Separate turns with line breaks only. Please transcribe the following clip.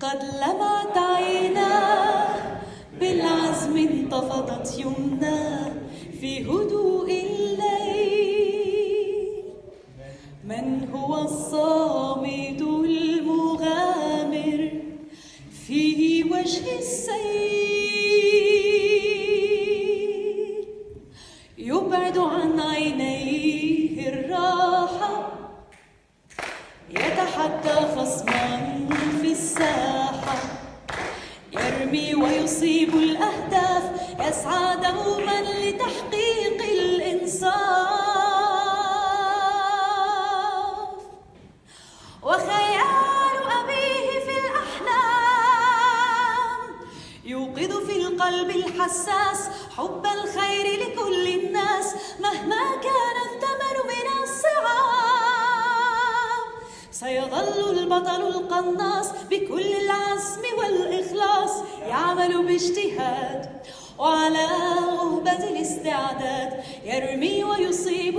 قد لمعت عيناه بالعزم انتفضت يمناه في هدوء الليل. من هو الصامت المغامر في وجه السيل؟ يبعد عن عينيه الراحة، يتحدى خصما في الساحة، يرمي ويصيب الأهداف، يسعى دوما لتحقيق الإنصاف. وخيال أبيه في الأحلام يوقظ في القلب الحساس حب الخير لكل الناس مهما كان الثمن من الصعاب. سيظل البطل القناص بكل العزم والإخلاص يعمل باجتهاد وعلى رهبة الاستعداد، يرمي ويصيب